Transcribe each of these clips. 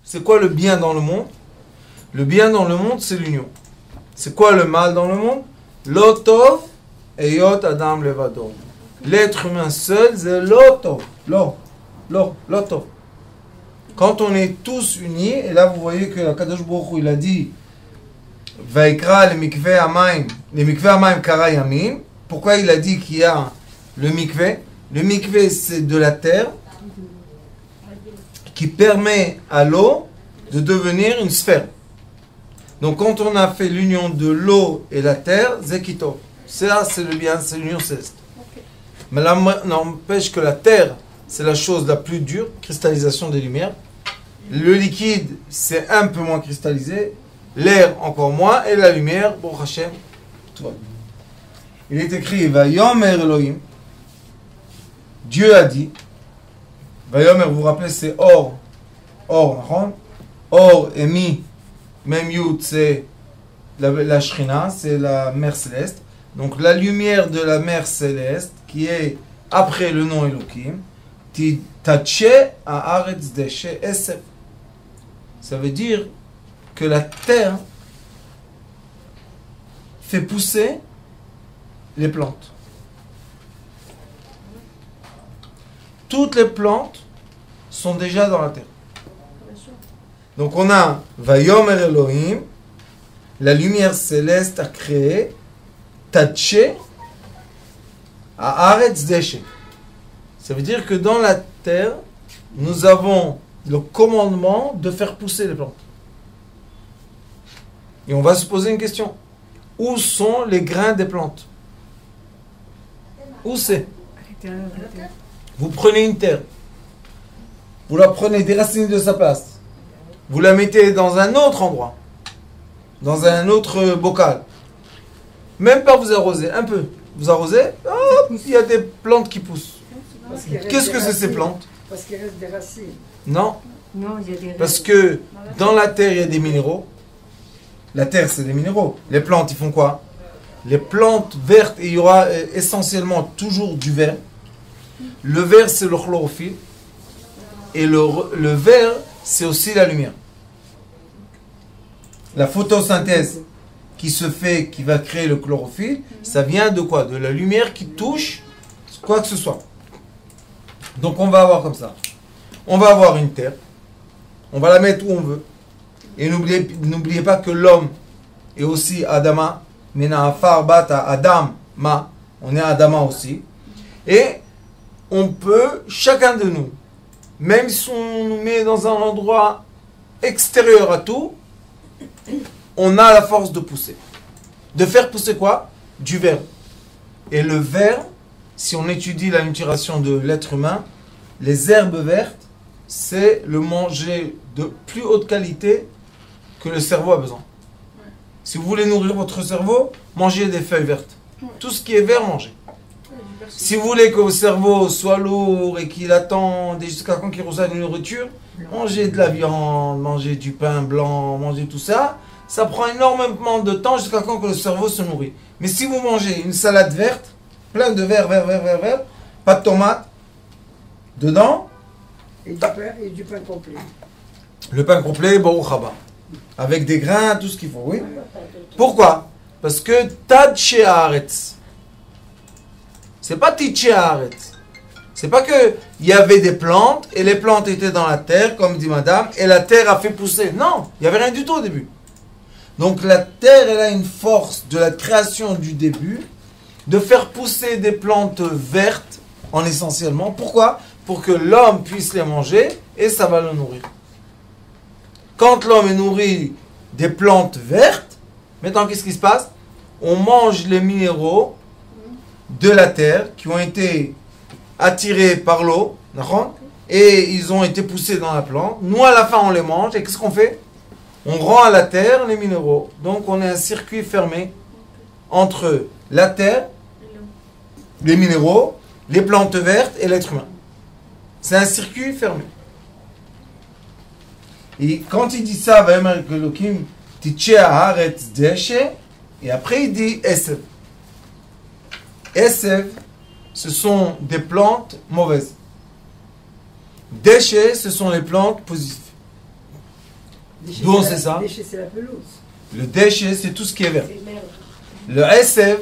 C'est quoi le bien dans le monde? Le bien dans le monde, c'est l'union. C'est quoi le mal dans le monde? L'otov et yot adam levado. L'être humain seul, c'est l'otov. L'otov. Quand on est tous unis, et là vous voyez que la Kadosh Baruch Hu, il a dit Vaikra le mikveh amaim kara yamim. Pourquoi il a dit qu'il y a le mikveh? Le mikveh, c'est de la terre qui permet à l'eau de devenir une sphère. Donc quand on a fait l'union de l'eau et la terre, Zekito. Ça, c'est le bien, c'est l'union céleste. Mais là, n'empêche que la terre, c'est la chose la plus dure, cristallisation des lumières. Le liquide, c'est un peu moins cristallisé. L'air, encore moins. Et la lumière, bon, Hachem, tout va bien. Il est écrit, Vayomer Elohim. Dieu a dit. Vayomer, vous vous rappelez, c'est Or. Or, Or et Mi. Même Yud, c'est la Shrina, c'est la mer céleste. Donc la lumière de la mer céleste, qui est après le nom Elohim, Tache Haaretz Deshe Esef. Ça veut dire que la terre fait pousser les plantes. Toutes les plantes sont déjà dans la terre. Donc on a Vayomer Elohim, la lumière céleste a créé Tache Haaretz Deshe. Ça veut dire que dans la terre, nous avons le commandement de faire pousser les plantes. Et on va se poser une question. Où sont les grains des plantes? Où c'est? Vous prenez une terre, vous la prenez déracinée de sa place, vous la mettez dans un autre endroit, dans un autre bocal. Même pas vous arrosez, un peu. Vous arrosez, hop, il y a des plantes qui poussent. Qu'est-ce que c'est ces plantes? Parce qu'il reste des racines. Non. Non, il y a des Parce que dans la terre, il y a des minéraux. La terre, c'est des minéraux. Les plantes, ils font quoi? Les plantes vertes, il y aura essentiellement toujours du vert. Le vert, c'est le chlorophylle. Et le vert, c'est aussi la lumière. La photosynthèse qui se fait, qui va créer le chlorophylle, ça vient de quoi? De la lumière qui touche quoi que ce soit. Donc on va avoir comme ça. On va avoir une terre. On va la mettre où on veut. Et n'oubliez pas que l'homme est aussi Adama. Mena afar bata Adam ma. On est Adama aussi. Et on peut, chacun de nous, même si on nous met dans un endroit extérieur à tout, on a la force de pousser. De faire pousser quoi? Du verre. Et le verre, si on étudie la nutrition de l'être humain, les herbes vertes, c'est le manger de plus haute qualité que le cerveau a besoin. Si vous voulez nourrir votre cerveau, mangez des feuilles vertes. Tout ce qui est vert, mangez. Si vous voulez que votre cerveau soit lourd et qu'il attend jusqu'à quand il reçoit une nourriture, mangez de la viande, mangez du pain blanc, mangez tout ça. Ça prend énormément de temps jusqu'à quand que le cerveau se nourrit. Mais si vous mangez une salade verte, plein de vert, pas de tomates, dedans, Et du pain complet. le pain complet, Baruch haba. Avec des grains, tout ce qu'il faut, oui. Pourquoi? Parce que Tache Haaretz. C'est pas Tiche Haaretz. C'est pas que il y avait des plantes et les plantes étaient dans la terre, comme dit madame, et la terre a fait pousser. Non, il n'y avait rien du tout au début. Donc la terre, elle a une force de la création du début, de faire pousser des plantes vertes, en essentiellement. Pourquoi? Pour que l'homme puisse les manger et ça va le nourrir. Quand l'homme est nourri des plantes vertes, maintenant qu'est-ce qui se passe? On mange les minéraux de la terre qui ont été attirés par l'eau, et ils ont été poussés dans la plante. Nous, à la fin, on les mange et qu'est-ce qu'on fait? On rend à la terre les minéraux. Donc, on est un circuit fermé entre la terre, les minéraux, les plantes vertes et l'être humain. C'est un circuit fermé. Et quand il dit ça, et après il dit Esev. Esev, ce sont des plantes mauvaises. Déchets, ce sont les plantes positives. Déchet, D'où on c'est sait ça? Déchet, c'est la pelouse. Le déchet, c'est tout ce qui est vert. C'est merde. Le Esev,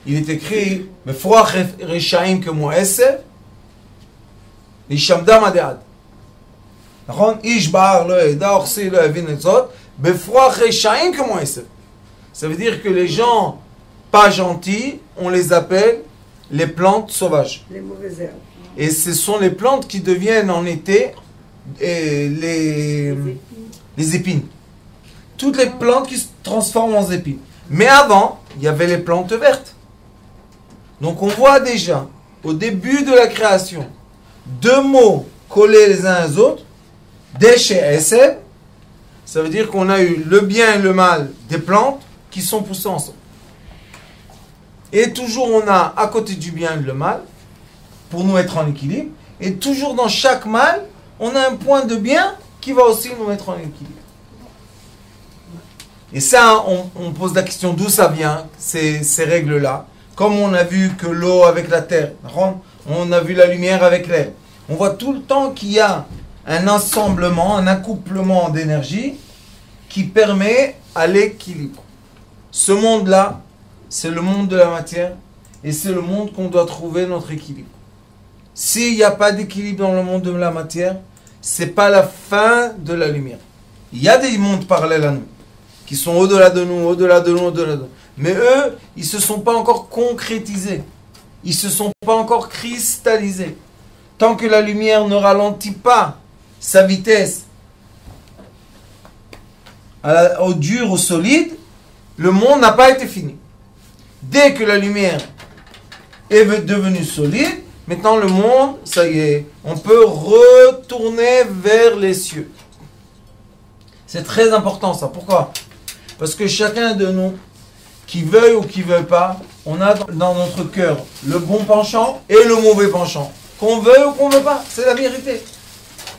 il est écrit, Mefroach Rechaim que moi Esev, Ishamdam Adead. נכון? איש בער לא ידע, אוכסי לא הבין את זאת, בפרוח רשעים כמו עשב. Ça veut dire que les gens pas gentils, on les appelle les plantes sauvages. Les mauvaises herbes. Et ce sont les plantes qui deviennent en été les épines. Toutes les plantes qui se transforment en épines. Mais avant, il y avait les plantes vertes. Donc on voit déjà, au début de la création, deux mots collés les uns aux autres, déchets Esev, ça veut dire qu'on a eu le bien et le mal des plantes qui sont poussées ensemble. Et toujours on a à côté du bien le mal, pour nous être en équilibre, et toujours dans chaque mal, on a un point de bien qui va aussi nous mettre en équilibre. Et ça, on pose la question d'où ça vient, ces règles-là. Comme on a vu que l'eau avec la terre, on a vu la lumière avec l'air. On voit tout le temps qu'il y a un assemblement, un accouplement d'énergie qui permet à l'équilibre. Ce monde-là, c'est le monde de la matière et c'est le monde qu'on doit trouver notre équilibre. S'il n'y a pas d'équilibre dans le monde de la matière, c'est pas la fin de la lumière. Il y a des mondes parallèles à nous, qui sont au-delà de nous, au-delà de nous, au-delà de nous. Mais eux, ils ne se sont pas encore concrétisés. Ils ne se sont pas encore cristallisés. Tant que la lumière ne ralentit pas sa vitesse au dur, au solide, le monde n'a pas été fini. Dès que la lumière est devenue solide, maintenant le monde, ça y est, on peut retourner vers les cieux. C'est très important ça. Pourquoi? Parce que chacun de nous, qui veuille ou qui ne veuille pas, on a dans notre cœur le bon penchant et le mauvais penchant. Qu'on veuille ou qu'on ne veut pas, c'est la vérité.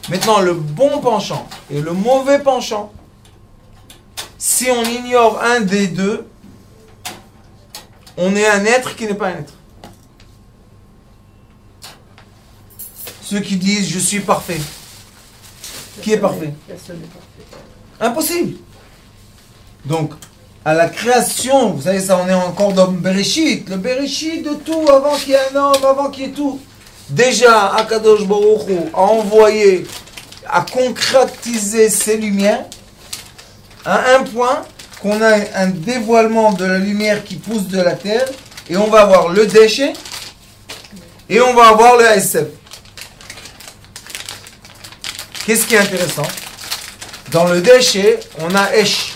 Maintenant, le bon penchant et le mauvais penchant, si on ignore un des deux, on est un être qui n'est pas un être. Ceux qui disent je suis parfait. Qui est parfait? Personne n'est parfait. Impossible. Donc, à la création, vous savez ça, on est encore dans le Bereshit de tout, avant qu'il y ait un homme, avant qu'il y ait tout. Déjà, Akadosh Baruch Hu a envoyé, a concrétisé ses lumières à un point qu'on a un dévoilement de la lumière qui pousse de la terre et on va avoir le déchet et on va avoir le SF. Qu'est-ce qui est intéressant? Dans le déchet, on a Esh,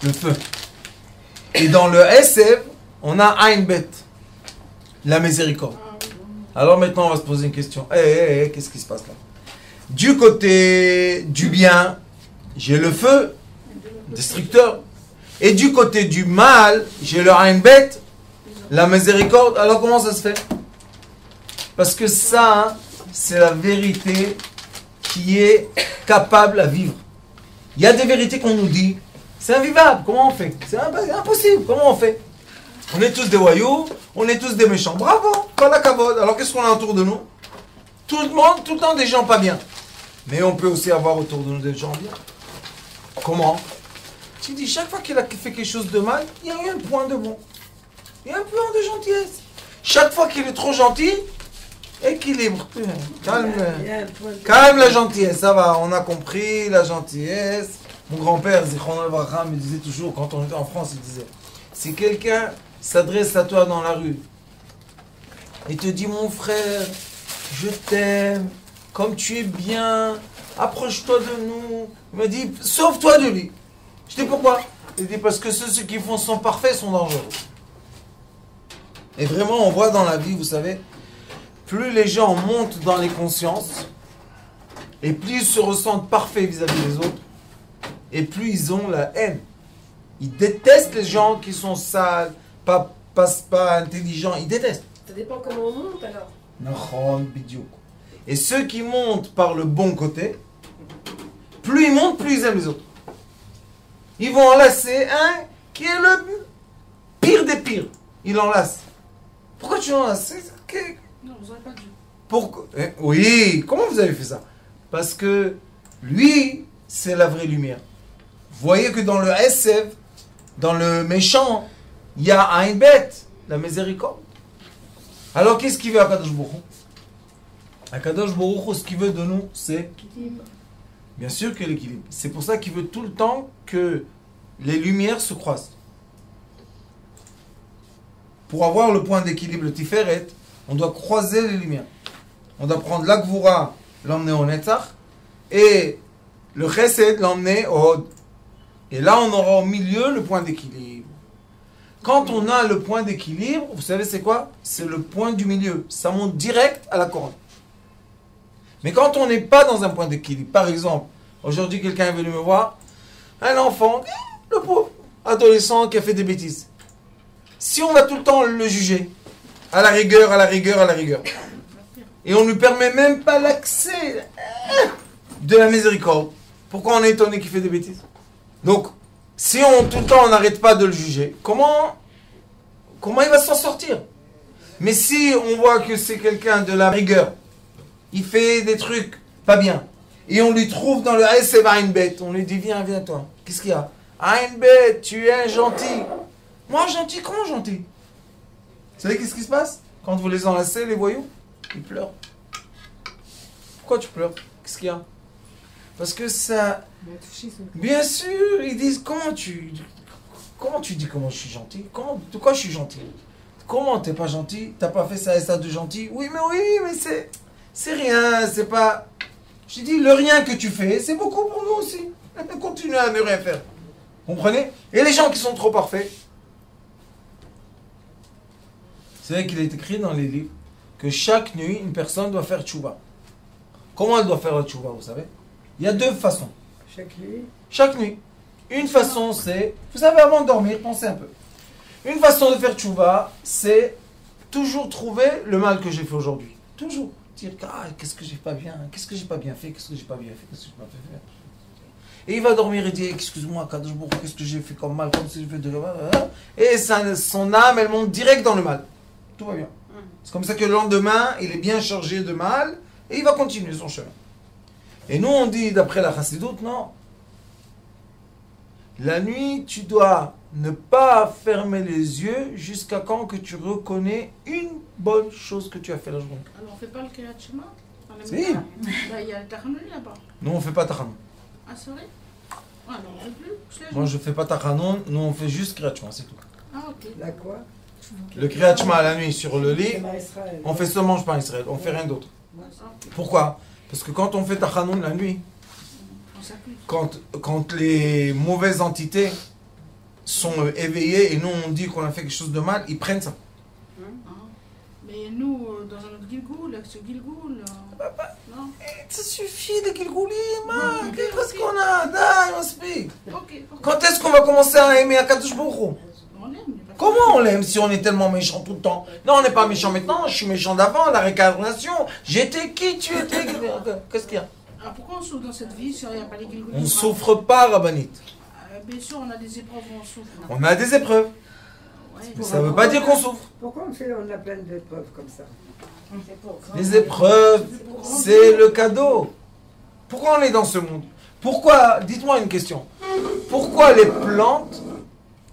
le feu. Et dans le SF, on a Ein Bet, la miséricorde. Alors maintenant, on va se poser une question. Qu'est-ce qui se passe là? Du côté du bien, j'ai le feu, destructeur. Et du côté du mal, j'ai le Ein Bet, la miséricorde. Alors comment ça se fait? Parce que ça, c'est la vérité qui est capable à vivre. Il y a des vérités qu'on nous dit, c'est invivable, comment on fait? C'est impossible, comment on fait? On est tous des voyous, on est tous des méchants. Bravo, pas la cavode. Alors qu'est-ce qu'on a autour de nous? Tout le monde, tout le temps des gens pas bien. Mais on peut aussi avoir autour de nous des gens bien. Comment? Tu dis, chaque fois qu'il a fait quelque chose de mal, il y a eu un point de bon. Il y a un point de gentillesse. Chaque fois qu'il est trop gentil, équilibre. Calme. Calme la gentillesse, ça va, on a compris la gentillesse. Mon grand-père, Zichron al-Barham, me disait toujours, quand on était en France, il disait, si quelqu'un s'adresse à toi dans la rue et te dit, mon frère, je t'aime, comme tu es bien, approche-toi de nous. Il m'a dit, sauve-toi de lui. Je dis pourquoi? Il dit, parce que ceux qui font sont parfaits sont dangereux. Et vraiment, on voit dans la vie, vous savez, plus les gens montent dans les consciences, et plus ils se ressentent parfaits vis-à-vis des autres, et plus ils ont la haine. Ils détestent les gens qui sont sales, pas intelligents, ils détestent. Ça dépend comment on monte alors. Et ceux qui montent par le bon côté, plus ils montent, plus ils aiment les autres. Ils vont enlacer un qui est le pire des pires. Ils l'enlacent. Pourquoi tu l'enlaces? Non, vous n'aurez pas dû. Pourquoi? Oui, comment vous avez fait ça? Parce que Lui, c'est la vraie lumière. Vous voyez que dans le Esev, dans le méchant, il y a Ain Bet, la miséricorde. Alors qu'est-ce qu'il veut Akadosh Baruch Hu? Akadosh Baruch Hu, ce qu'il veut de nous, c'est bien sûr que l'équilibre. C'est pour ça qu'il veut tout le temps que les lumières se croisent. Pour avoir le point d'équilibre, le Tiferet, on doit croiser les lumières. On doit prendre la Gvura, l'emmener au Netzach, et le Chesed, l'emmener au Hod. Et là, on aura au milieu le point d'équilibre. Quand on a le point d'équilibre, vous savez c'est quoi? C'est le point du milieu. Ça monte direct à la couronne. Mais quand on n'est pas dans un point d'équilibre, par exemple, aujourd'hui quelqu'un est venu me voir, un enfant, le pauvre adolescent qui a fait des bêtises. Si on va tout le temps le juger, à la rigueur, à la rigueur, à la rigueur, et on ne lui permet même pas l'accès de la miséricorde, pourquoi on est étonné qu'il fait des bêtises? Donc, si tout le temps on n'arrête pas de le juger, comment il va s'en sortir? Mais si on voit que c'est quelqu'un de la rigueur, il fait des trucs pas bien, et on lui trouve dans le Esev Ain Bet, on lui dit viens toi, qu'est-ce qu'il y a? Ain Bet, tu es un gentil. Moi gentil, comment gentil? Vous savez qu'est-ce qui se passe? Quand vous les enlacez, les voyous, ils pleurent. Pourquoi tu pleures? Qu'est-ce qu'il y a? Parce que ça... Bien sûr, ils disent comment tu dis comment je suis gentil? De quoi je suis gentil? Comment t'es pas gentil? T'as pas fait ça et ça de gentil? Oui, mais c'est rien, c'est pas... Je dis, le rien que tu fais, c'est beaucoup pour nous aussi. Continue à ne rien faire. Comprenez? Et les gens qui sont trop parfaits? C'est vrai qu'il est écrit dans les livres que chaque nuit, une personne doit faire tchouva. Comment elle doit faire la tchouva, vous savez? Il y a deux façons. Chaque nuit. Chaque nuit. Une façon, c'est... Vous savez, avant de dormir, pensez un peu. Une façon de faire tchouva, c'est toujours trouver le mal que j'ai fait aujourd'hui. Toujours. Dire, qu'est-ce que j'ai pas bien? Qu'est-ce que j'ai pas bien fait? Qu'est-ce que j'ai pas bien fait? Qu'est-ce que j'ai pas fait faire? Et il va dormir et dire, excuse-moi, Kadosh Baruch Hu, qu'est-ce que j'ai fait comme mal? Comme si j'ai fait de mal. Et son âme, elle monte direct dans le mal. Tout va bien. C'est comme ça que le lendemain, il est bien chargé de mal et il va continuer son chemin. Et nous, on dit, d'après la Chassidoute, non. La nuit, tu dois ne pas fermer les yeux jusqu'à quand que tu reconnais une bonne chose que tu as fait la journée. Alors, on ne fait pas le Kriyat Shema? Si. Bah, il y a le Tachanun là-bas. Nous, on ne fait pas Tachanun. Ah, c'est vrai? Ah, non, on ne fait plus. Moi, je ne fais pas Tachanun. Nous, on fait juste Kriyat Shema, c'est tout. Ah, ok. La quoi? Le Kriyat Shema la nuit sur le lit, Shema Israël. on fait seulement Shema Israël. On ne fait rien d'autre. Pourquoi? Parce que quand on fait Tachanun la nuit, On s'appuie. quand les mauvaises entités sont éveillées et nous on dit qu'on a fait quelque chose de mal, ils prennent ça. Ah. Mais nous, dans un autre Gilgoul, avec ce Gilgoul, non? Ça suffit de Gilgoulim, qu'est-ce qu'on a? Dai, on speak. Ok. Quand est-ce qu'on va commencer à aimer Akadosh Baruch Hu? On l'aime, il n'y a pas de Comment on l'aime si on est tellement méchant tout le temps? Non, on n'est pas méchant maintenant, je suis méchant d'avant, la réincarnation. J'étais qui? Tu étais? Qu'est-ce qu'il y a? Ah, pourquoi on souffre dans cette vie si il n'y a pas les Gilgoul? On ne souffre pas, Rabbanit. Bien sûr, on a des épreuves où on souffre. On a des épreuves. Ouais. Mais ça ne veut pas dire qu'on souffre. Pourquoi on a plein d'épreuves comme ça? Les épreuves, c'est le cadeau. Pourquoi on est dans ce monde? Pourquoi, dites-moi une question, pourquoi les plantes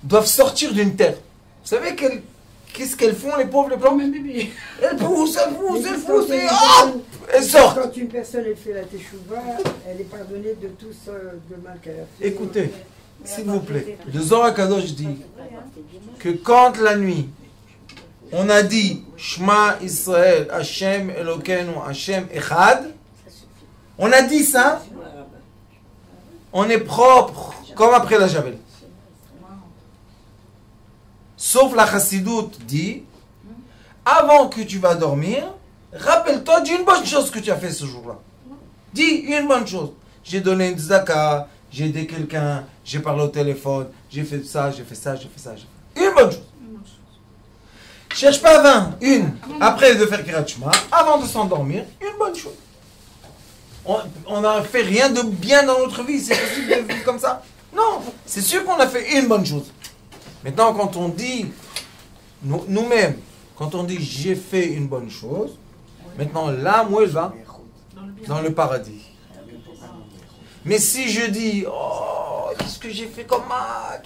doivent sortir d'une terre? Vous savez qu'est-ce qu'elles font, les pauvres, les plantes? Même bébé. Elles poussent, et Quand hop, elles sortent. Quand une personne elle fait la teshuva, elle est pardonnée de tout ce de mal qu'elle a fait. Écoutez, s'il vous plaît, le Zohar Kadosh dit que quand la nuit, on a dit Shema Israël, Hashem Elokeinu, Hashem Echad, on a dit ça, on est propre, comme après la Javel. Sauf la Chassidoute dit, avant que tu vas dormir, rappelle-toi d'une bonne chose que tu as fait ce jour-là. Dis une bonne chose. J'ai donné une zaka, j'ai aidé quelqu'un, j'ai parlé au téléphone, j'ai fait ça, j'ai fait ça, j'ai fait ça. Une bonne chose. Cherche pas 20, une. Après de faire Kriyat Shema, avant de s'endormir, une bonne chose. On n'a fait rien de bien dans notre vie, c'est possible de vivre comme ça? Non, c'est sûr qu'on a fait une bonne chose. Maintenant, quand on dit, nous-mêmes, quand on dit j'ai fait une bonne chose, maintenant l'âme où elle va? Dans le paradis. Mais si je dis, oh, qu'est-ce que j'ai fait comme mal,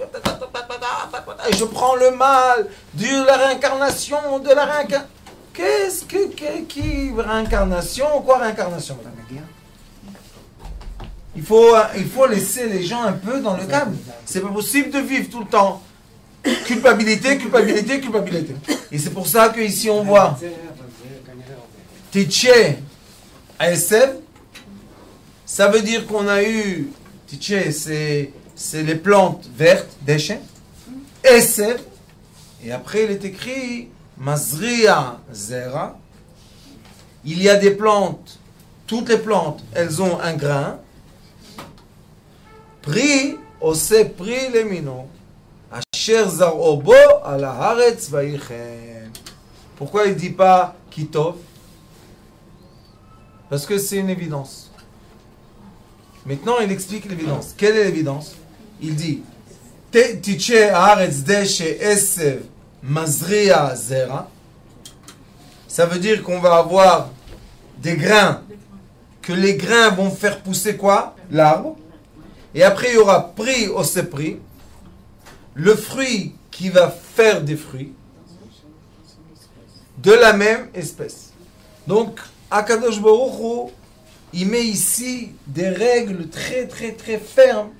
et je prends le mal de la réincarnation, Qu'est-ce que, qui, réincarnation, quoi réincarnation? Il faut laisser les gens un peu dans le calme. C'est pas possible de vivre tout le temps. Culpabilité, culpabilité, culpabilité. Et c'est pour ça qu'ici on voit Tiché ASF. Ça veut dire qu'on a eu Tiché, c'est les plantes vertes, déchets. ASF. Et après il est écrit Mazria Zera. Il y a des plantes, toutes les plantes, elles ont un grain. Pri, ose pri lemino. Asher zarobo ala haaretz vayichen. Pourquoi il ne dit pas kitov? Parce que c'est une évidence. Maintenant, il explique l'évidence. Quelle est l'évidence? Il dit Tiche haaretz deshe esev mazria zera. Ça veut dire qu'on va avoir des grains, que les grains vont faire pousser quoi? L'arbre. Et après, il y aura pri ose pri. Le fruit qui va faire des fruits de la même espèce. Donc, Akadosh Baruch Hu, il met ici des règles très très très fermes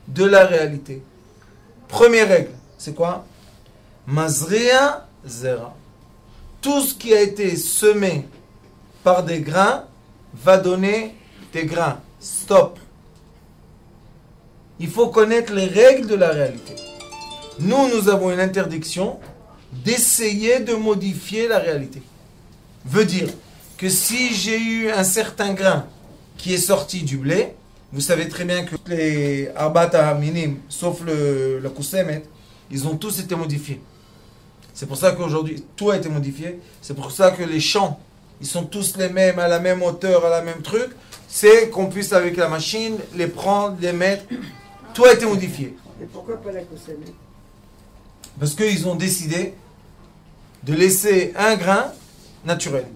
de la réalité. Première règle, c'est quoi? Mazria Zera. Tout ce qui a été semé par des grains va donner des grains. Stop. Il faut connaître les règles de la réalité. Nous avons une interdiction d'essayer de modifier la réalité. Veut dire que si j'ai eu un certain grain qui est sorti du blé, vous savez très bien que les arbata minim, sauf la koussemet, ils ont tous été modifiés. C'est pour ça qu'aujourd'hui, tout a été modifié. C'est pour ça que les champs, ils sont tous les mêmes, à la même hauteur, à la même truc. C'est qu'on puisse, avec la machine, les prendre, les mettre. Tout a été modifié. Et pourquoi pas la koussemet? Parce qu'ils ont décidé de laisser un grain naturel.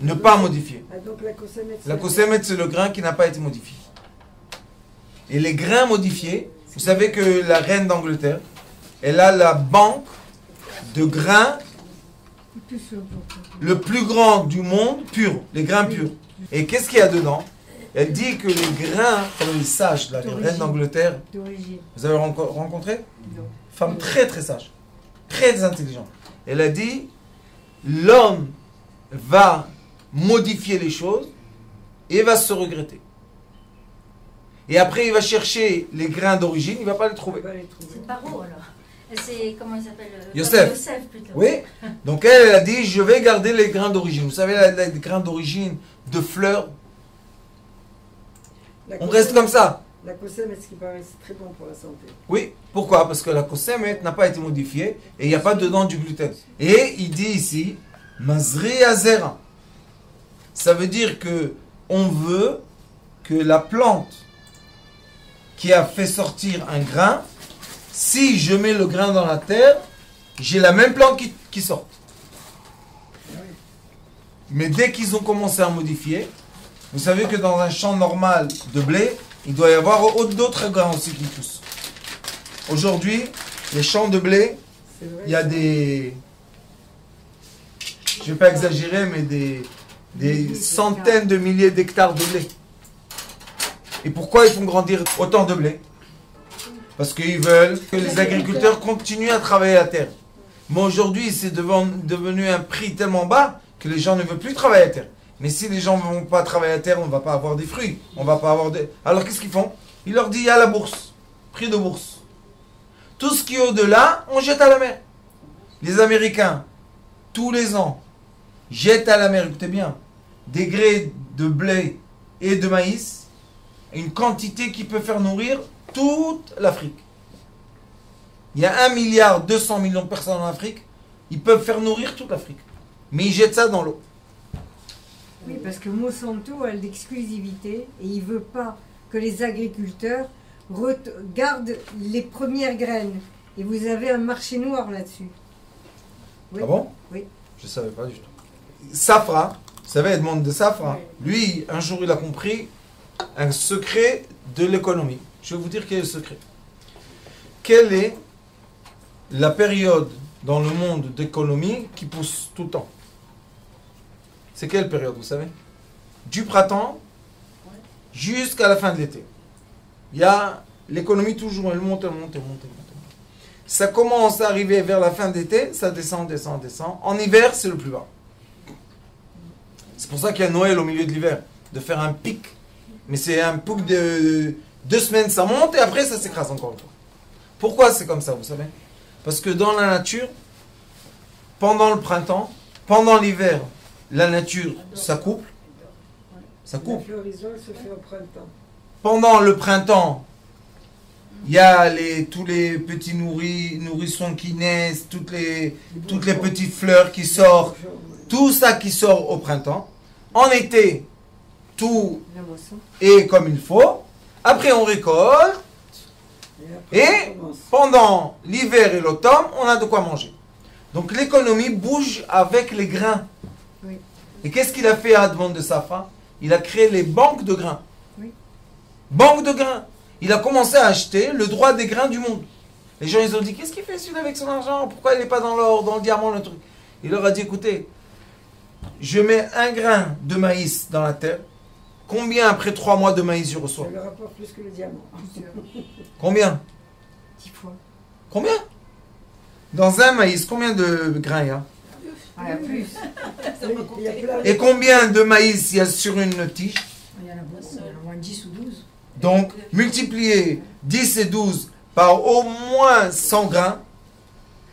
Ne pas modifier. Ah, donc la koussemet, c'est le grain qui n'a pas été modifié. Et les grains modifiés, vous savez que la reine d'Angleterre, elle a la banque de grains le plus grand du monde, pur, les grains purs. Et qu'est-ce qu'il y a dedans? Elle dit que les grains, comme les sages, la reine d'Angleterre, vous avez rencontré? Non. Femme très très sage, très intelligente. Elle a dit, l'homme va modifier les choses et va se regretter. Et après, il va chercher les grains d'origine, il ne va pas les trouver. C'est Paro alors. C'est, comment il s'appelle? Yosef. Yosef plutôt. Oui. Donc elle a dit, je vais garder les grains d'origine. Vous savez, les grains d'origine de fleurs, on reste comme ça. La koussemet, ce qui paraît, c'est très bon pour la santé. Oui. Pourquoi? Parce que la koussemet n'a pas été modifiée et il n'y a pas dedans du gluten. Et il dit ici, Mazri Azera. Ça veut dire que on veut que la plante qui a fait sortir un grain, si je mets le grain dans la terre, j'ai la même plante qui sort. Mais dès qu'ils ont commencé à modifier, vous savez que dans un champ normal de blé, il doit y avoir d'autres grains aussi qui poussent. Aujourd'hui, les champs de blé, il y a des... Je ne vais pas exagérer, mais des centaines de milliers d'hectares de blé. Et pourquoi ils font grandir autant de blé? Parce qu'ils veulent que les agriculteurs continuent à travailler la terre. Mais aujourd'hui, c'est devenu un prix tellement bas que les gens ne veulent plus travailler la terre. Mais si les gens ne vont pas travailler la terre, on ne va pas avoir des fruits. On va pas avoir des... Alors qu'est-ce qu'ils font? Il leur dit, il y a la bourse. Prix de bourse. Tout ce qui est au-delà, on jette à la mer. Les Américains, tous les ans, jettent à la mer, écoutez bien, des grès de blé et de maïs, une quantité qui peut faire nourrir toute l'Afrique. Il y a 1,2 milliard de personnes en Afrique, ils peuvent faire nourrir toute l'Afrique. Mais ils jettent ça dans l'eau. Oui, parce que Monsanto a l'exclusivité et il ne veut pas que les agriculteurs gardent les premières graines. Et vous avez un marché noir là-dessus. Oui. Ah bon? Oui. Je ne savais pas du tout. Safra, vous savez, Edmond de Safra, lui, un jour il a compris un secret de l'économie. Je vais vous dire quel est le secret. Quelle est la période dans le monde d'économie qui pousse tout le temps? C'est quelle période, vous savez? Du printemps jusqu'à la fin de l'été. Il y a l'économie toujours, elle monte, elle monte, elle monte, elle monte. Ça commence à arriver vers la fin d'été, ça descend, descend, descend. En hiver, c'est le plus bas. C'est pour ça qu'il y a Noël au milieu de l'hiver, de faire un pic. Mais c'est un pic de 2 semaines, ça monte et après ça s'écrase encore une fois. Pourquoi c'est comme ça, vous savez? Parce que dans la nature, pendant le printemps, pendant l'hiver, la nature s'accouple. Ça La coupe. floraison se fait au printemps. Pendant le printemps, il y a tous les petits nourrissons qui naissent, toutes les petites fleurs qui sortent, tout ça qui sort au printemps. En été, tout La moisson. est comme il faut. Après, on récolte. Et Et après, on commence. pendant l'hiver et l'automne, on a de quoi manger. Donc l'économie bouge avec les grains. Oui. Et qu'est-ce qu'il a fait à Admon de Safra? Il a créé les banques de grains. Oui. Banques de grains. Il a commencé à acheter le droit des grains du monde. Les gens, ils ont dit, qu'est-ce qu'il fait celui-là avec son argent? Pourquoi il n'est pas dans l'or, dans le diamant, le truc? Il leur a dit, écoutez, je mets un grain de maïs dans la terre. Combien après 3 mois de maïs je reçois? Ça lui rapporte plus que le diamant. Combien? 10 fois. Combien? Dans un maïs, combien de grains il y a? Ah, il y a plus. Ça m'a Il y a compté. plein. Et combien de maïs il y a sur une tige? Il y en a beaucoup. Il y en a au moins 10 ou 12. Donc, multiplier 10 et 12 par au moins 100 grains,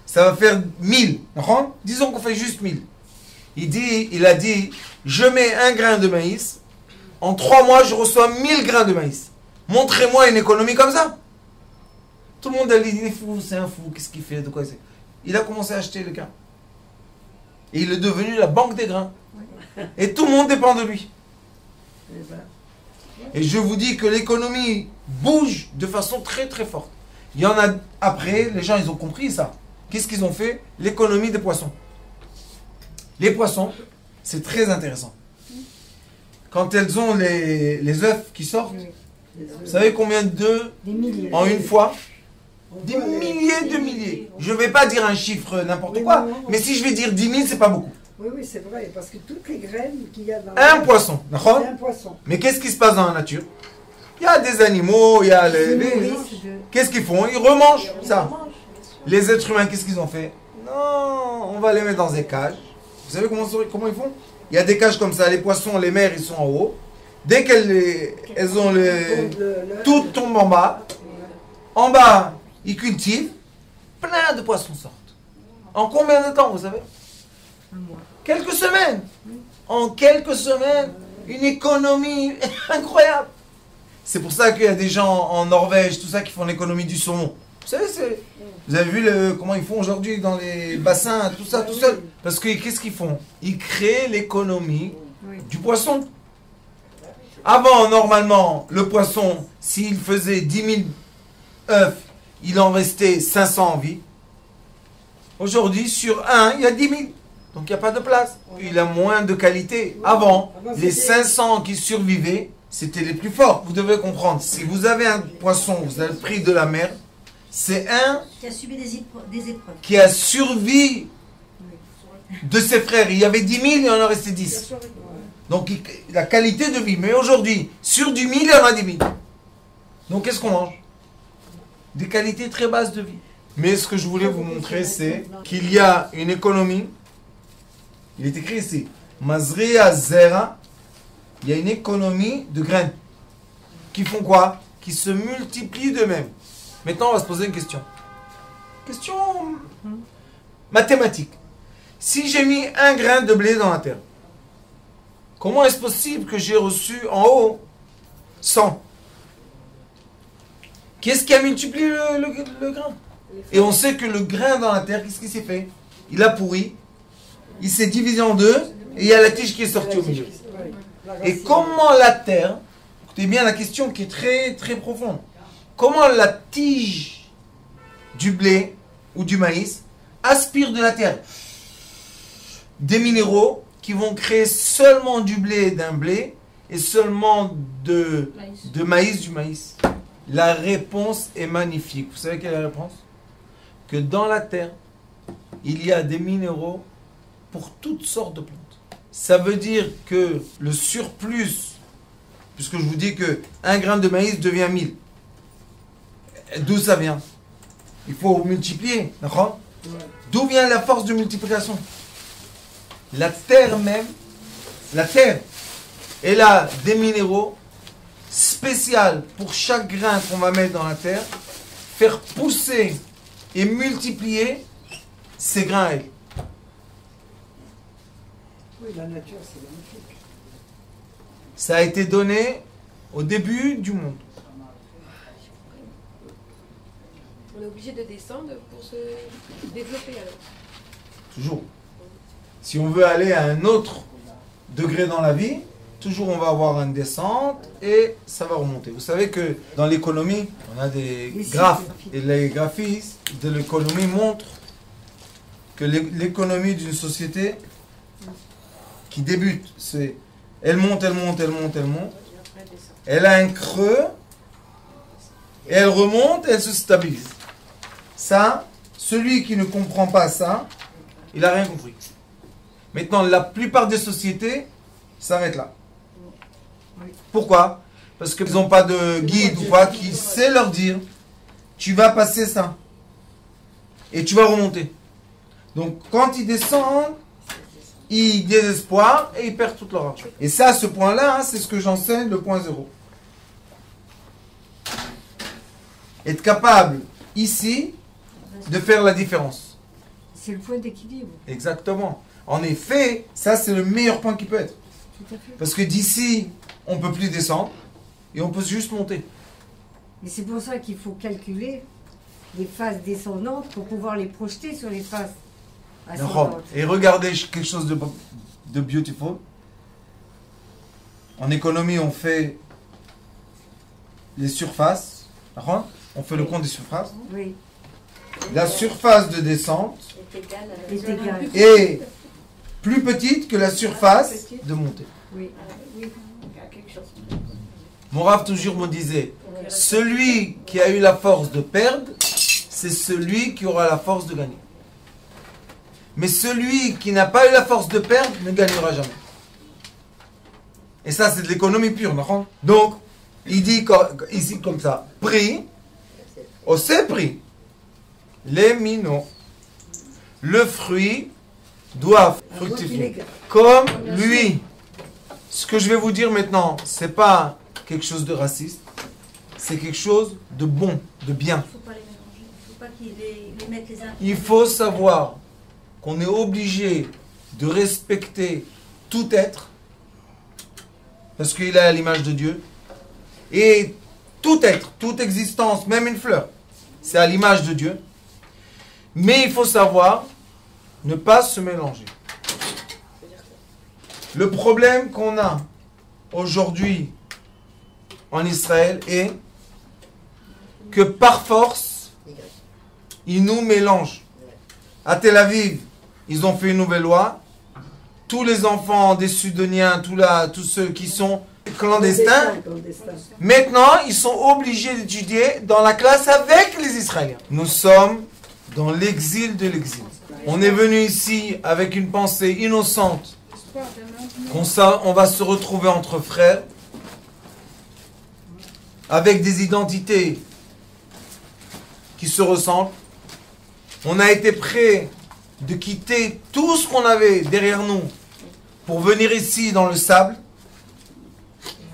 ça va faire 1000. D'accord? Disons qu'on fait juste 1000. Il a dit, je mets un grain de maïs, en 3 mois, je reçois 1000 grains de maïs. Montrez-moi une économie comme ça. Tout le monde a dit, il est fou, c'est un fou, qu'est-ce qu'il fait, de quoi c'est? Il a commencé à acheter le grain. Et il est devenu la banque des grains. Et tout le monde dépend de lui. Eh ben, Et je vous dis que l'économie bouge de façon très très forte. Il y en a après, les gens ils ont compris ça. Qu'est-ce qu'ils ont fait? L'économie des poissons. Les poissons, c'est très intéressant. Quand elles ont les œufs qui sortent, oui. Les œufs. vous savez combien d'œufs Des milliers. en une fois? On Des voit les- milliers de milliers. Je ne vais pas dire un chiffre n'importe Oui, quoi, non, non. mais si je vais dire 10 000, c'est pas beaucoup. Oui, oui, c'est vrai, parce que toutes les graines qu'il y a dans Un poisson, c'est d'accord? un poisson. Mais qu'est-ce qui se passe dans la nature? Il y a des animaux, il y a Ils se les... nourrissent de- Qu'est-ce qu'ils font? Ils remangent ça. Les êtres humains, qu'est-ce qu'ils ont fait? Non, on va les mettre dans des cages. Vous savez comment ils font? Il y a des cages comme ça, les poissons, les mères, ils sont en haut. Dès elles ont tout tombe en bas. En bas, ils cultivent. Plein de poissons sortent. En combien de temps, vous savez? Un mois. Quelques semaines. En quelques semaines, une économie incroyable. C'est pour ça qu'il y a des gens en Norvège, tout ça, qui font l'économie du saumon. Vous savez, vous avez vu comment ils font aujourd'hui dans les bassins, tout ça, tout seul. Parce que qu'est-ce qu'ils font? Ils créent l'économie Oui. du poisson. Avant, normalement, le poisson, s'il faisait 10 000 œufs, il en restait 500 en vie. Aujourd'hui, sur un, il y a 10 000. Donc il n'y a pas de place. Il a moins de qualité. Avant, les 500 qui survivaient, c'était les plus forts. Vous devez comprendre, si vous avez un poisson, vous avez pris de la mer, c'est un Qui a subi des épreuves. qui a survécu de ses frères. Il y avait 10 000, il en a resté 10. Donc la qualité de vie. Mais aujourd'hui, sur du 1000, il y en a 10 000. Donc qu'est-ce qu'on mange? Des qualités très basses de vie. Mais ce que je voulais vous montrer, c'est qu'il y a une économie. Il est écrit ici, Mazria Zera. Il y a une économie de graines. Qui font quoi? Qui se multiplient d'eux-mêmes. Maintenant, on va se poser une question. Question mathématique. Si j'ai mis un grain de blé dans la terre, comment est-ce possible que j'ai reçu en haut 100? Qu'est-ce qui a multiplié le grain? Et on sait que le grain dans la terre, qu'est-ce qui s'est fait? Il a pourri, il s'est divisé en deux, et il y a la tige qui est sortie au milieu. Et comment la terre, écoutez bien la question qui est très très profonde, comment la tige du blé ou du maïs aspire de la terre des minéraux qui vont créer seulement du blé et d'un blé et seulement Maïs. de maïs, du maïs? La réponse est magnifique. Vous savez quelle est la réponse? Que dans la terre, il y a des minéraux pour toutes sortes de plantes. Ça veut dire que le surplus, puisque je vous dis que un grain de maïs devient 1000. D'où ça vient? Il faut multiplier, d'accord? D'où vient la force de multiplication? La terre même, la terre, elle a des minéraux spéciaux pour chaque grain qu'on va mettre dans la terre, faire pousser et multiplier ces grains à elle. Oui, la nature, c'est magnifique. Ça a été donné au début du monde. On est obligé de descendre pour se développer alors. Toujours. Si on veut aller à un autre degré dans la vie, toujours on va avoir une descente et ça va remonter. Vous savez que dans l'économie, on a des graphes. Et les graphistes de l'économie montrent que l'économie d'une société qui débute, c'est elle monte, elle monte, elle monte, elle monte. Elle a un creux et elle remonte et elle se stabilise. Ça, celui qui ne comprend pas ça, il n'a rien compris. Maintenant, la plupart des sociétés s'arrêtent là. Pourquoi? Parce qu'ils n'ont pas de guide ou quoi qui sait leur dire tu vas passer ça et tu vas remonter. Donc, quand ils descendent, ils désespoirent et ils perdent tout leur argent. Et ça, ce point-là, hein, c'est ce que j'enseigne, le point 0. Être capable, ici, de faire la différence. C'est le point d'équilibre. Exactement. En effet, ça, c'est le meilleur point qui peut être. Tout à fait. Parce que d'ici, on ne peut plus descendre et on peut juste monter. Et c'est pour ça qu'il faut calculer les phases descendantes pour pouvoir les projeter sur les phases ascendantes. Et regardez quelque chose de beautiful. En économie, on fait les surfaces. On fait le compte des surfaces. Oui, La surface de descente est égal. est plus petite que la surface de montée. Oui. Mon Rav toujours me disait, celui qui a eu la force de perdre, c'est celui qui aura la force de gagner. Mais celui qui n'a pas eu la force de perdre ne gagnera jamais. Et ça, c'est de l'économie pure, non? Donc, il dit ici comme ça, prix, c'est prix, les minots, le fruit doit fructifier. Comme lui. Ce que je vais vous dire maintenant, c'est pas quelque chose de raciste, c'est quelque chose de bon, de bien. Il ne faut pas les mélanger. Il ne faut pas qu'ils les mettent les uns. Il faut savoir qu'on est obligé de respecter tout être, parce qu'il est à l'image de Dieu, et tout être, toute existence, même une fleur, c'est à l'image de Dieu. Mais il faut savoir ne pas se mélanger. Le problème qu'on a aujourd'hui en Israël est que par force, ils nous mélangent. À Tel Aviv, ils ont fait une nouvelle loi. Tous les enfants des Sudoniens, tous ceux qui sont clandestins, maintenant, ils sont obligés d'étudier dans la classe avec les Israéliens. Nous sommes dans l'exil de l'exil. On est venu ici avec une pensée innocente qu'on va se retrouver entre frères, avec des identités qui se ressemblent. On a été prêt de quitter tout ce qu'on avait derrière nous pour venir ici dans le sable.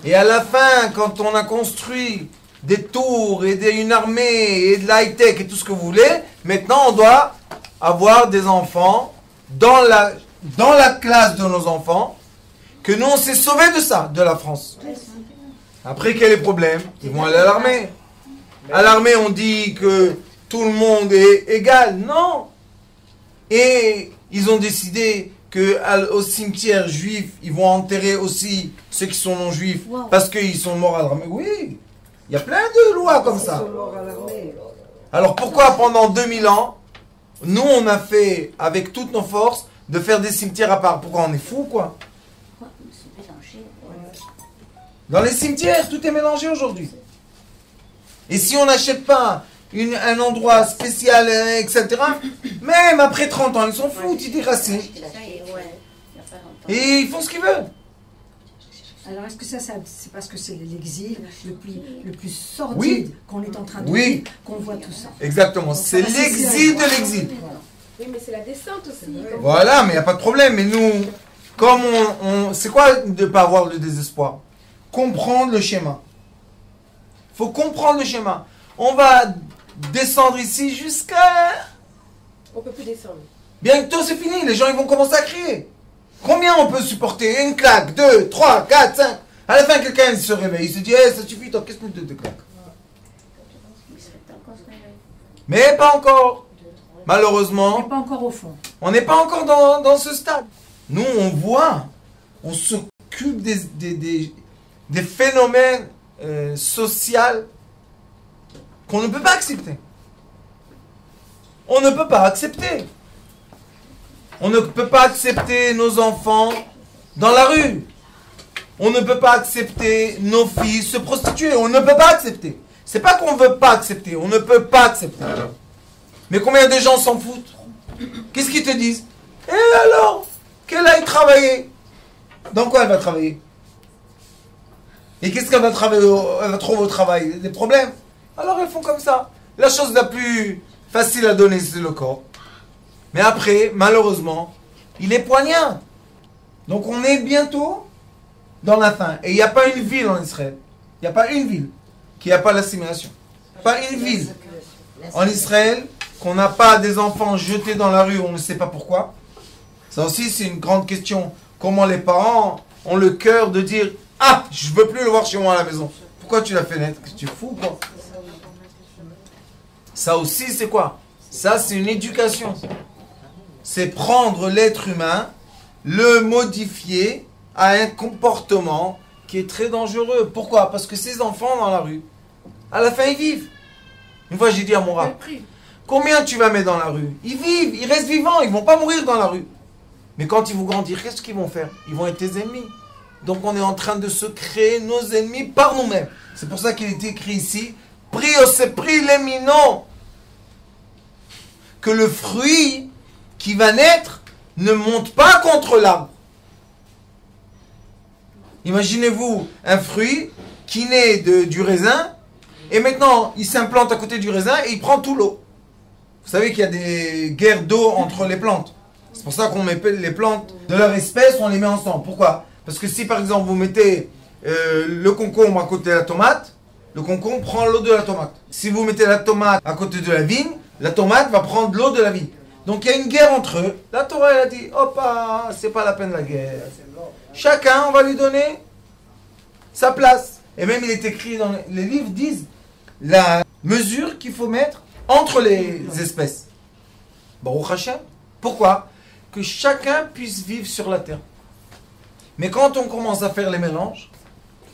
Et à la fin, quand on a construit des tours et une armée et de l'high-tech et tout ce que vous voulez, maintenant on doit avoir des enfants dans la classe de nos enfants, que nous on s'est sauvés de ça, de la France. Après, quel est le problème? Ils vont aller à l'armée. À l'armée, on dit que tout le monde est égal. Non. Et ils ont décidé qu'au cimetière juif, ils vont enterrer aussi ceux qui sont non-juifs parce qu'ils sont morts à l'armée. Oui, il y a plein de lois comme ça. Alors pourquoi pendant 2000 ans, nous on a fait avec toutes nos forces de faire des cimetières à part? Pourquoi on est fous quoi? Dans les cimetières, tout est mélangé aujourd'hui. Et si on n'achète pas un endroit spécial, etc., même après 30 ans, ils s'en foutent, ils déracent. Et ils font ce qu'ils veulent. Alors, est-ce que ça c'est parce que c'est l'exil le plus sordide qu'on est en train de vivre, qu'on voit tout ça? Exactement, c'est l'exil de l'exil. Oui, mais c'est la descente aussi. Voilà, mais il n'y a pas de problème. Mais nous, comme c'est quoi de ne pas avoir le désespoir? Comprendre le schéma. Il faut comprendre le schéma. On va descendre ici jusqu'à... On ne peut plus descendre. Bientôt, c'est fini. Les gens ils vont commencer à crier. Combien on peut supporter? Une claque, 2, 3, 4, 5. À la fin, quelqu'un se réveille. Il se dit, ça suffit, toi, qu'est-ce que tu te claques? Mais pas encore. Malheureusement. On n'est pas encore au fond. On n'est pas encore dans ce stade. Nous, on voit, on s'occupe des phénomènes sociaux qu'on ne peut pas accepter. On ne peut pas accepter. On ne peut pas accepter nos enfants dans la rue. On ne peut pas accepter nos filles se prostituer. On ne peut pas accepter. C'est pas qu'on ne veut pas accepter. On ne peut pas accepter. Mais combien de gens s'en foutent? Qu'est-ce qu'ils te disent? Et alors? Qu'elle aille travailler. Dans quoi elle va travailler? Et qu'est-ce qu'elle va travailler? Elle va trouver au travail? Des problèmes? Alors elles font comme ça. La chose la plus facile à donner, c'est le corps. Mais après, malheureusement, il est poignard. Donc on est bientôt dans la fin. Et il n'y a pas une ville en Israël. Il n'y a pas une ville qui n'a pas l'assimilation. Pas une ville en Israël qu'on n'a pas des enfants jetés dans la rue, on ne sait pas pourquoi. Ça aussi, c'est une grande question. Comment les parents ont le cœur de dire « Ah, je ne veux plus le voir chez moi à la maison. Pourquoi tu l'as fait naître? Tu es fou, quoi ?» Ça aussi, c'est quoi? Ça, c'est une éducation. C'est prendre l'être humain, le modifier à un comportement qui est très dangereux. Pourquoi? Parce que ces enfants dans la rue, à la fin, ils vivent. Une fois, j'ai dit à mon rap, combien tu vas mettre dans la rue? Ils vivent, ils restent vivants, ils ne vont pas mourir dans la rue. Mais quand ils vont grandir, qu'est-ce qu'ils vont faire? Ils vont être tes ennemis. Donc on est en train de se créer nos ennemis par nous-mêmes. C'est pour ça qu'il est écrit ici, pris les minons. Que le fruit qui va naître ne monte pas contre l'arbre. Imaginez-vous un fruit qui naît du raisin et maintenant il s'implante à côté du raisin et il prend tout l'eau. Vous savez qu'il y a des guerres d'eau entre les plantes. C'est pour ça qu'on met les plantes de leur espèce, on les met ensemble. Pourquoi? Parce que si par exemple vous mettez le concombre à côté de la tomate, le concombre prend l'eau de la tomate. Si vous mettez la tomate à côté de la vigne, la tomate va prendre l'eau de la vigne. Donc il y a une guerre entre eux. La Torah elle a dit, hop, c'est pas la peine la guerre. Chacun, on va lui donner sa place. Et même il est écrit dans les livres, disent la mesure qu'il faut mettre entre les espèces. Baruch Hashem. Pourquoi? Que chacun puisse vivre sur la terre. Mais quand on commence à faire les mélanges,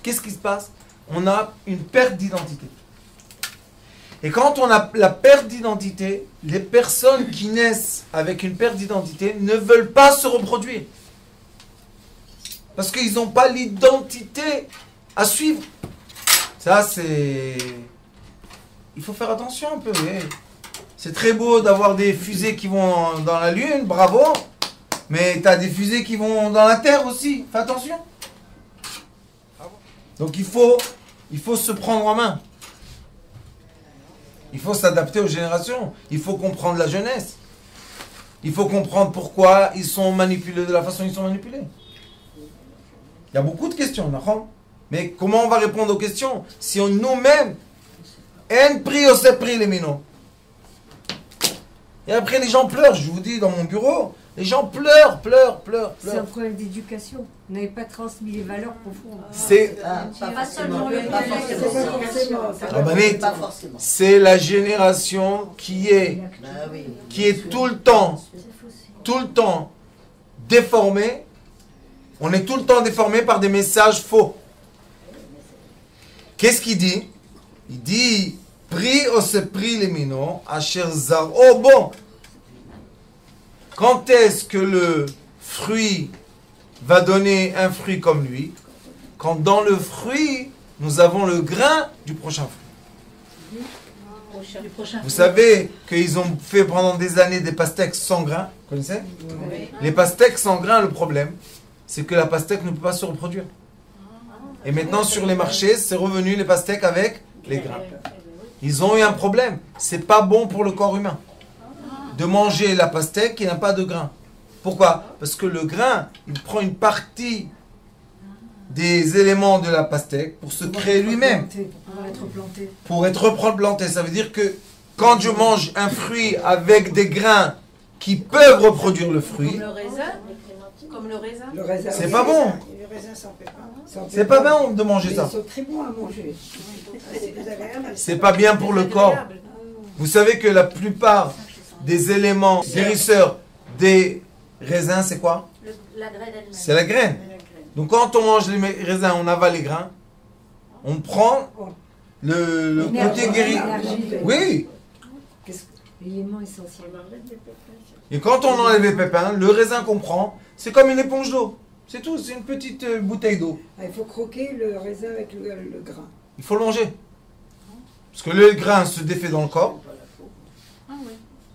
qu'est-ce qui se passe? On a une perte d'identité. Et quand on a la perte d'identité, les personnes qui naissent avec une perte d'identité ne veulent pas se reproduire. Parce qu'ils n'ont pas l'identité à suivre. Ça, c'est... Il faut faire attention un peu. C'est très beau d'avoir des fusées qui vont dans la Lune, bravo. Mais tu as des fusées qui vont dans la Terre aussi. Fais attention. Donc il faut se prendre en main. Il faut s'adapter aux générations. Il faut comprendre la jeunesse. Il faut comprendre pourquoi ils sont manipulés de la façon dont ils sont manipulés. Il y a beaucoup de questions, d'accord? Mais comment on va répondre aux questions si on nous-mêmes, en prie au sepri les minots. Et après les gens pleurent, je vous dis dans mon bureau, les gens pleurent. C'est un problème d'éducation. Vous n'avez pas transmis les valeurs profondes. C'est Pas seulement le c'est la génération qui est tout le temps déformée. On est tout le temps déformé par des messages faux. Qu'est-ce qu'il dit? Il dit Pri osepri les minos, asher zar. Oh bon! Quand est-ce que le fruit va donner un fruit comme lui? quand dans le fruit, nous avons le grain du prochain fruit. Du prochain. Vous savez qu'ils ont fait pendant des années des pastèques sans grain, vous connaissez? Oui. Les pastèques sans grain, le problème, c'est que la pastèque ne peut pas se reproduire. Et maintenant, sur les marchés, c'est revenu les pastèques avec les grains. Ils ont eu un problème. C'est pas bon pour le corps humain de manger la pastèque qui n'a pas de grain. Pourquoi? Parce que le grain, il prend une partie des éléments de la pastèque pour se créer lui-même. Pour pouvoir être planté. Pour être planté. Ça veut dire que quand je mange un fruit avec des grains qui peuvent reproduire le fruit, Comme le raisin. Comme le raisin. Le raisin. c'est pas bon. Le raisin sans pépins. C'est pas bon de manger ça. Ils sont très bons à manger. C'est désagréable. C'est pas bien pour le corps. Vous savez que la plupart des éléments guérisseurs des raisins, c'est quoi? La graine elle-même. C'est la graine. Donc quand on mange les raisins, on avale les grains, on prend le côté guéri. Oui. L'élément essentiel. Et quand on enlève les pépins, le raisin qu'on prend, c'est comme une éponge d'eau. C'est tout, c'est une petite bouteille d'eau. Ah, il faut croquer le raisin avec le grain. Il faut le manger. Parce que le grain se défait dans le corps. Ah oui.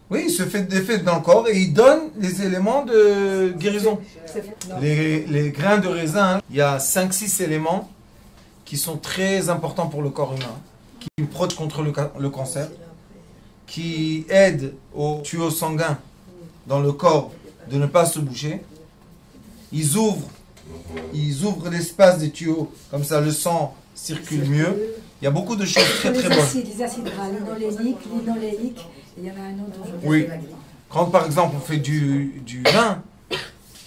Oui, il se fait défait dans le corps et il donne les éléments de guérison. Non. Les grains de raisin, il y a 5-6 éléments qui sont très importants pour le corps humain, qui protègent contre le cancer, qui aident aux tuyaux sanguins dans le corps de ne pas se boucher. Ils ouvrent l'espace des tuyaux, comme ça le sang circule mieux. Il y a beaucoup de choses très très bonnes. Les acides gras, linolénique, et il y en a un autre dont je Oui. Quand par exemple on fait du vin,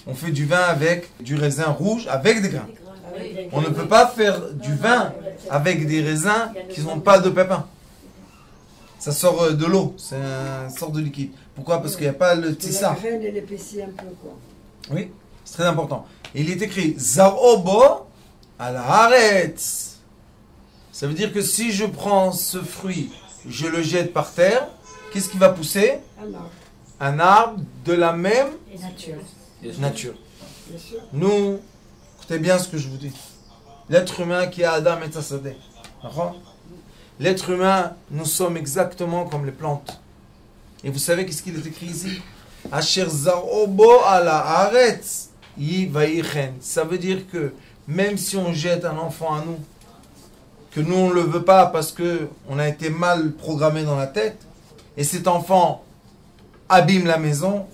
on fait du vin avec du raisin rouge avec des grains. On ne peut pas faire du vin avec des raisins qui n'ont pas de pépins. Ça sort de l'eau, c'est un sort de liquide. Pourquoi? Parce qu'il n'y a pas le La tissard. graine, elle épaissit un peu, quoi. Oui, c'est très important. Et il est écrit Zarobo à la Haaretz. Ça veut dire que si je prends ce fruit, je le jette par terre, qu'est-ce qui va pousser? Un arbre, Un arbre de la même nature. bien sûr. Nous, écoutez bien ce que je vous dis. L'être humain qui a Adam et Tassadeh. L'être humain, nous sommes exactement comme les plantes. Et vous savez qu'est-ce qu'il est écrit ici? Asher zarobo ala haaretz yivayichen. Ça veut dire que même si on jette un enfant à nous, que nous on ne le veut pas parce qu'on a été mal programmé dans la tête, et cet enfant abîme la maison,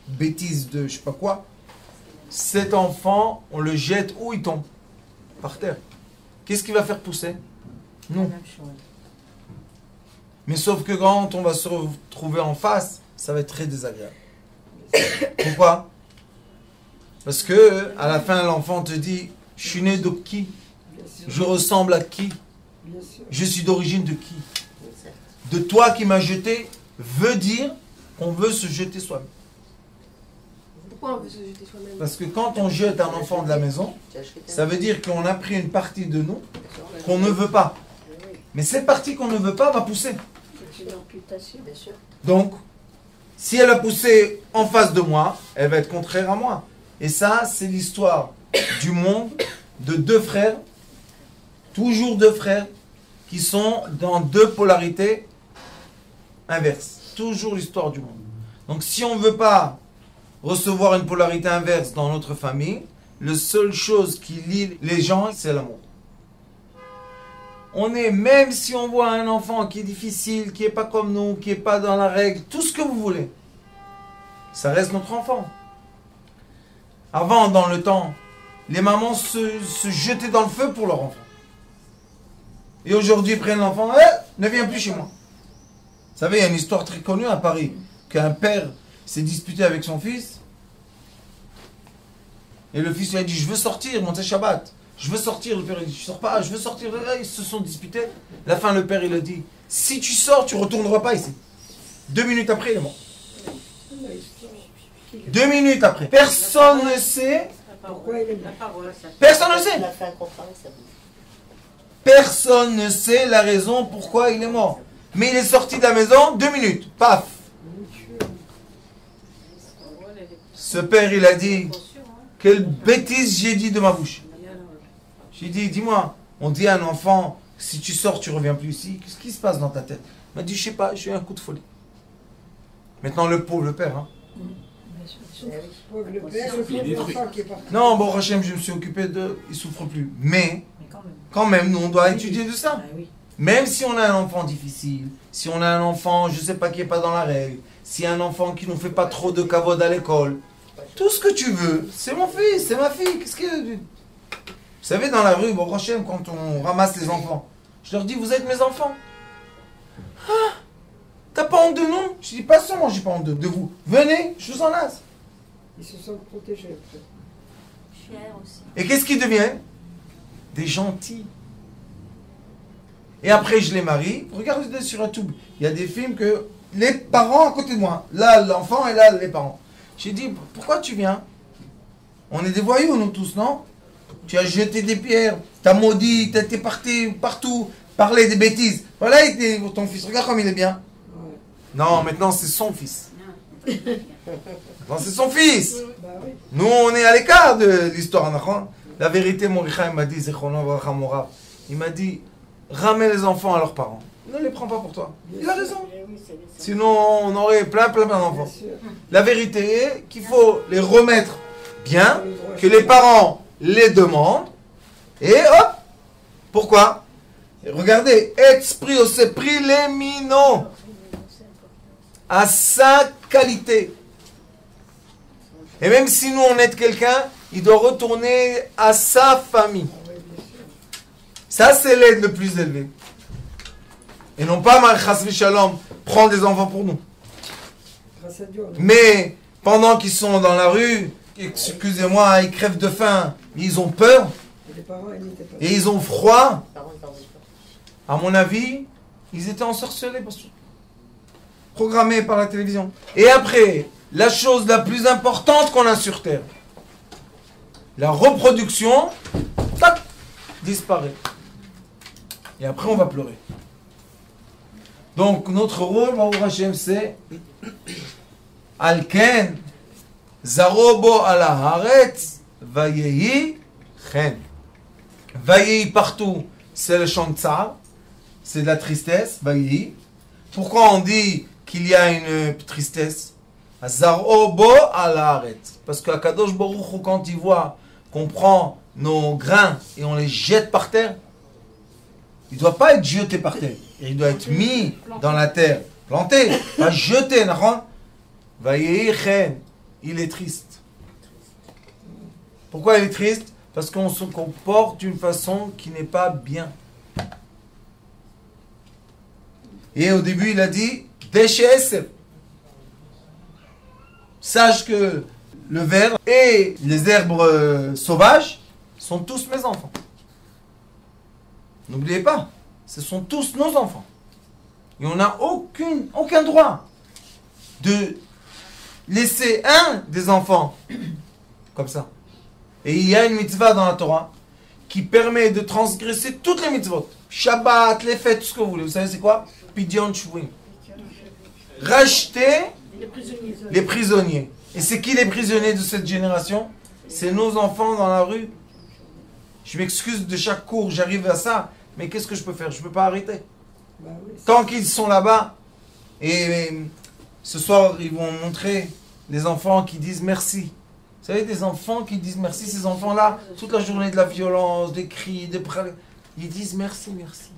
bêtise de je sais pas quoi, cet enfant, on le jette où il tombe? Par terre. Qu'est-ce qui va faire pousser? Nous. Mais sauf que quand on va se retrouver en face, ça va être très désagréable. Pourquoi? Parce que à la fin, l'enfant te dit, je suis né de qui? Bien sûr. Je ressemble à qui? Bien sûr. Je suis d'origine de qui? De toi qui m'as jeté veut dire qu'on veut se jeter soi-même. Pourquoi on veut se jeter soi-même? Parce que quand on jette un enfant de la maison, ça veut dire qu'on a pris une partie de nous qu'on ne veut pas. Mais cette partie qu'on ne veut pas va pousser. C'est une amputation, bien sûr. Donc, si elle a poussé en face de moi, elle va être contraire à moi. Et ça, c'est l'histoire du monde de deux frères, toujours deux frères, qui sont dans deux polarités inverses. Toujours l'histoire du monde. Donc, si on ne veut pas recevoir une polarité inverse dans notre famille, la seule chose qui lie les gens, c'est l'amour. On est, même si on voit un enfant qui est difficile, qui n'est pas comme nous, qui n'est pas dans la règle, tout ce que vous voulez, ça reste notre enfant. Avant, dans le temps, les mamans se jetaient dans le feu pour leur enfant. Et aujourd'hui, ils prennent l'enfant, ne viens plus chez moi. Vous savez, il y a une histoire très connue à Paris, qu'un père s'est disputé avec son fils, et le fils lui a dit, je veux sortir, mon Shabbat. Je veux sortir, le père il dit, je sors pas, je veux sortir. Ils se sont disputés. La fin, le père il a dit, si tu sors, tu retourneras pas ici. 2 minutes après, il est mort. 2 minutes après. Personne ne sait. Pourquoi il est La mort? parole, ça. Personne ne sait. La fin contraire, ça bouge. Personne ne sait la raison pourquoi il est mort. Mais il est sorti de la maison, 2 minutes. Paf. Ce père, il a dit, quelle bêtise j'ai dit de ma bouche. J'ai dit, dis-moi, on dit à un enfant, si tu sors, tu reviens plus ici. Qu'est-ce qui se passe dans ta tête? Il m'a dit, je sais pas, j'ai eu un coup de folie. Maintenant, le pauvre, le père. Hein. Le père, le pauvre enfant qui est parti. Non, bon, Hachem, je me suis occupé de... Il souffre plus. Mais, quand même, nous, on doit étudier de ça. Même si on a un enfant difficile, si on a un enfant, je sais pas, qui est pas dans la règle, si un enfant qui nous fait pas trop de kavod à l'école, tout ce que tu veux, c'est mon fils, c'est ma fille. Qu'est-ce que... Vous savez, dans la rue, bon, Hachem, quand on ramasse les enfants, je leur dis, vous êtes mes enfants. Ah, t'as pas honte de nous? Je dis, pas seulement j'ai pas honte de vous. Venez, je vous enlace. Ils se sentent protégés après. Fier aussi. Et qu'est-ce qu'ils deviennent? Des gentils. Et après, je les marie. Regardez sur YouTube. Il y a des films que les parents à côté de moi. Là, l'enfant et là, les parents. J'ai dit, pourquoi tu viens? On est des voyous, nous tous, non? Tu as jeté des pierres, t'as maudit, t'as été parti partout, parler des bêtises. Voilà, il était ton fils. Regarde comme il est bien. Ouais. Non, maintenant, c'est son fils. Maintenant, c'est son fils. Bah oui. Nous, on est à l'écart de l'histoire. La vérité, Moricha, il m'a dit, Zechrono Bracha Morav. Il m'a dit, ramène les enfants à leurs parents. Ne les prends pas pour toi. Il a raison. Sinon, on aurait plein d'enfants. Bien sûr. La vérité est qu'il faut les remettre bien, que les parents les demandent. Et hop. Pourquoi? Et regardez, esprit au sepri les mino. À sa qualité. Et même si nous on aide quelqu'un, il doit retourner à sa famille. Ça c'est l'aide le plus élevé. Et non pas Malchas Shalom prendre des enfants pour nous. Grâce à Dieu. Mais pendant qu'ils sont dans la rue, excusez-moi, ils crèvent de faim, ils ont peur Les parents, ils n'étaient pas. et ils ont froid. À mon avis, ils étaient ensorcelés parce que programmés par la télévision. Et après, la chose la plus importante qu'on a sur Terre, la reproduction, tac, disparaît. Et après, on va pleurer. Donc, notre rôle, Baruch Hashem, c'est Alken, Zarobo ala Haaretz, Vayehi Chen. Vayehi partout, c'est le chant de Tsar, c'est de la tristesse, Vayehi. Pourquoi on dit qu'il y a une tristesse? Zarobo ala Haaretz. Parce qu'Akadosh Baruch Hu, quand il voit qu'on prend nos grains et on les jette par terre, il ne doit pas être jeté par terre. Il doit être mis dans la terre, planté, pas jeté. Il est triste. Pourquoi il est triste? Parce qu'on se comporte d'une façon qui n'est pas bien. Et au début, il a dit Déchez. Sache que le ver et les herbes sauvages sont tous mes enfants. N'oubliez pas, ce sont tous nos enfants. Et on n'a aucun droit de laisser un des enfants comme ça. Et il y a une mitzvah dans la Torah qui permet de transgresser toutes les mitzvot. Shabbat, les fêtes, tout ce que vous voulez. Vous savez c'est quoi? Pidyon Shuvim. Racheter les prisonniers. Et c'est qui les prisonniers de cette génération? C'est nos enfants dans la rue. Je m'excuse de chaque cours, j'arrive à ça. Mais qu'est-ce que je peux faire? Je ne peux pas arrêter. Bah oui, Tant qu'ils sont là-bas, et ce soir, ils vont montrer les enfants qui disent merci. Vous savez, des enfants qui disent merci, ces enfants-là, toute la journée de la violence, des cris, des prêts, ils disent merci, merci.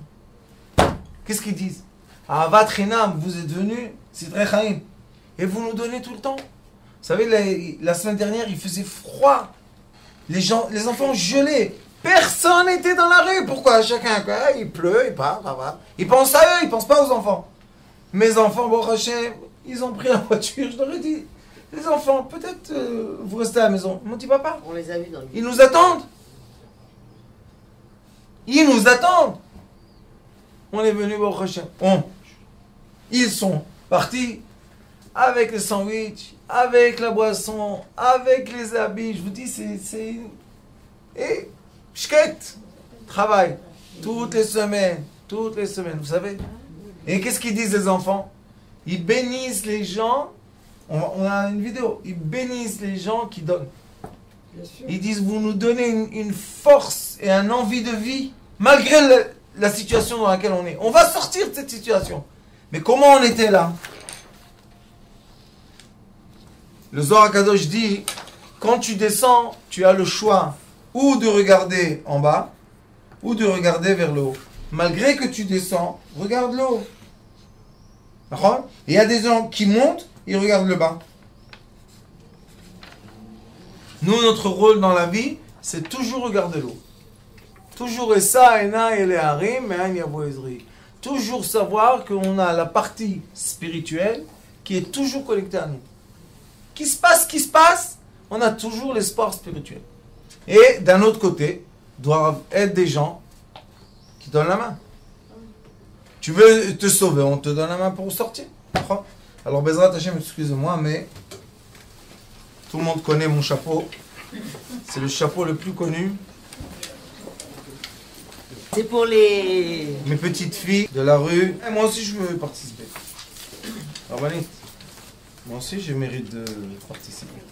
Qu'est-ce qu'ils disent? Ahavat Chinam, vous êtes venus, c'est très chaim. Et vous nous donnez tout le temps. Vous savez, la semaine dernière, il faisait froid. Les enfants gelés. Personne n'était dans la rue. Pourquoi? Chacun, il pleut, il part, il pense à eux, il ne pense pas aux enfants. Mes enfants, bon, Hachem, ils ont pris la voiture, je leur ai dit, les enfants, peut-être vous restez à la maison. Ils m'ont dit, papa, On les a vus dans le ils nous attendent. Ils nous attendent. On est venu au Hachem. Ils sont partis avec les sandwichs, avec la boisson, avec les habits. Je vous dis, c'est... Et... Shket, travail, toutes les semaines, vous savez. Et qu'est-ce qu'ils disent les enfants? Ils bénissent les gens, on a une vidéo, ils bénissent les gens qui donnent. Bien sûr. Ils disent, vous nous donnez une force et une envie de vie, malgré la situation dans laquelle on est. On va sortir de cette situation. Mais comment on était là? Le Zohar HaKadosh dit, quand tu descends, tu as le choix ou de regarder en bas, ou de regarder vers le haut. Malgré que tu descends, regarde le haut. D'accord? Il y a des gens qui montent, ils regardent le bas. Nous, notre rôle dans la vie, c'est toujours regarder l'eau. Toujours Essa, Ena, Ele Harim, Me'an Yavo Ezri. Toujours savoir qu'on a la partie spirituelle qui est toujours connectée à nous. Qui se passe, on a toujours l'espoir spirituel. Et d'un autre côté, doivent être des gens qui donnent la main. Tu veux te sauver, on te donne la main pour sortir. Alors, Bezrat Hashem, excusez-moi, mais tout le monde connaît mon chapeau. C'est le chapeau le plus connu. C'est pour les... Mes petites filles de la rue. Et moi aussi, je veux participer. Rabanit, moi aussi, je mérite de participer.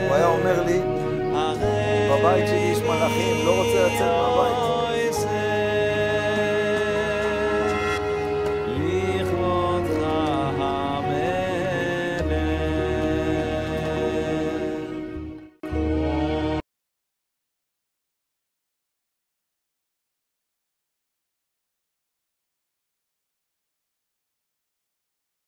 הוא היה אומר לי, בבית שלי יש מלאכים, לא רוצה לצאת מהבית.